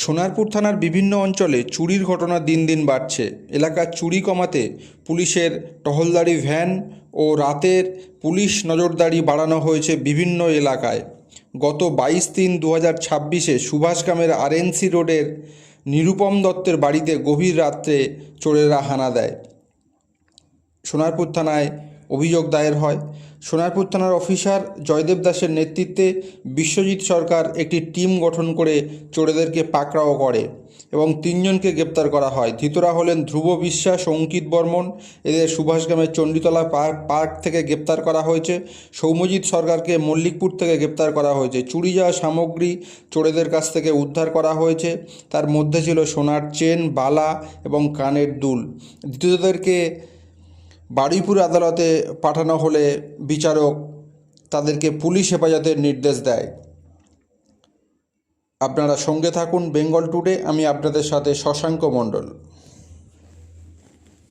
সোনারপুর থানার বিভিন্ন অঞ্চলে চুরির ঘটনা দিন দিন বাড়ছে। এলাকার চুরি কমাতে পুলিশের টহলদারি ভ্যান ও রাতের পুলিশ নজরদারি বাড়ানো হয়েছে বিভিন্ন এলাকায়। গত 22/3/2026 সুভাষগ্রামের আরএনসি রোডের নিরুপম দত্তের বাড়িতে গভীর রাত্রে চোরেরা হানা দেয়। সোনারপুর থানায় অভিযোগ দায়ের হয়। সোনারপুর থানার অফিসার জয়দেব দাসের নেতৃত্বে বিশ্বজিৎ সরকার একটি টিম গঠন করে চোরেদেরকে পাকড়াও করে এবং 3জনকে গ্রেপ্তার করা হয়। ধৃতরা হলেন ধ্রুব বিশ্বাস, অঙ্কিত বর্মন। এদের সুভাষগ্রামের চণ্ডীতলা পার্ক থেকে গ্রেপ্তার করা হয়েছে। সৌম্যজিৎ সরকারকে মল্লিকপুর থেকে গ্রেপ্তার করা হয়েছে। চুরি যাওয়া সামগ্রী চোরেদের কাছ থেকে উদ্ধার করা হয়েছে। তার মধ্যে ছিল সোনার চেন, বালা এবং কানের দুল। ধৃতদেরকে বারুইপুর আদালতে পাঠানো হলে বিচারক তাদেরকে পুলিশ হেফাজতের নির্দেশ দেয়। আপনারা সঙ্গে থাকুন বেঙ্গল টুডে। আমি আপনাদের সাথে শশাঙ্ক মণ্ডল।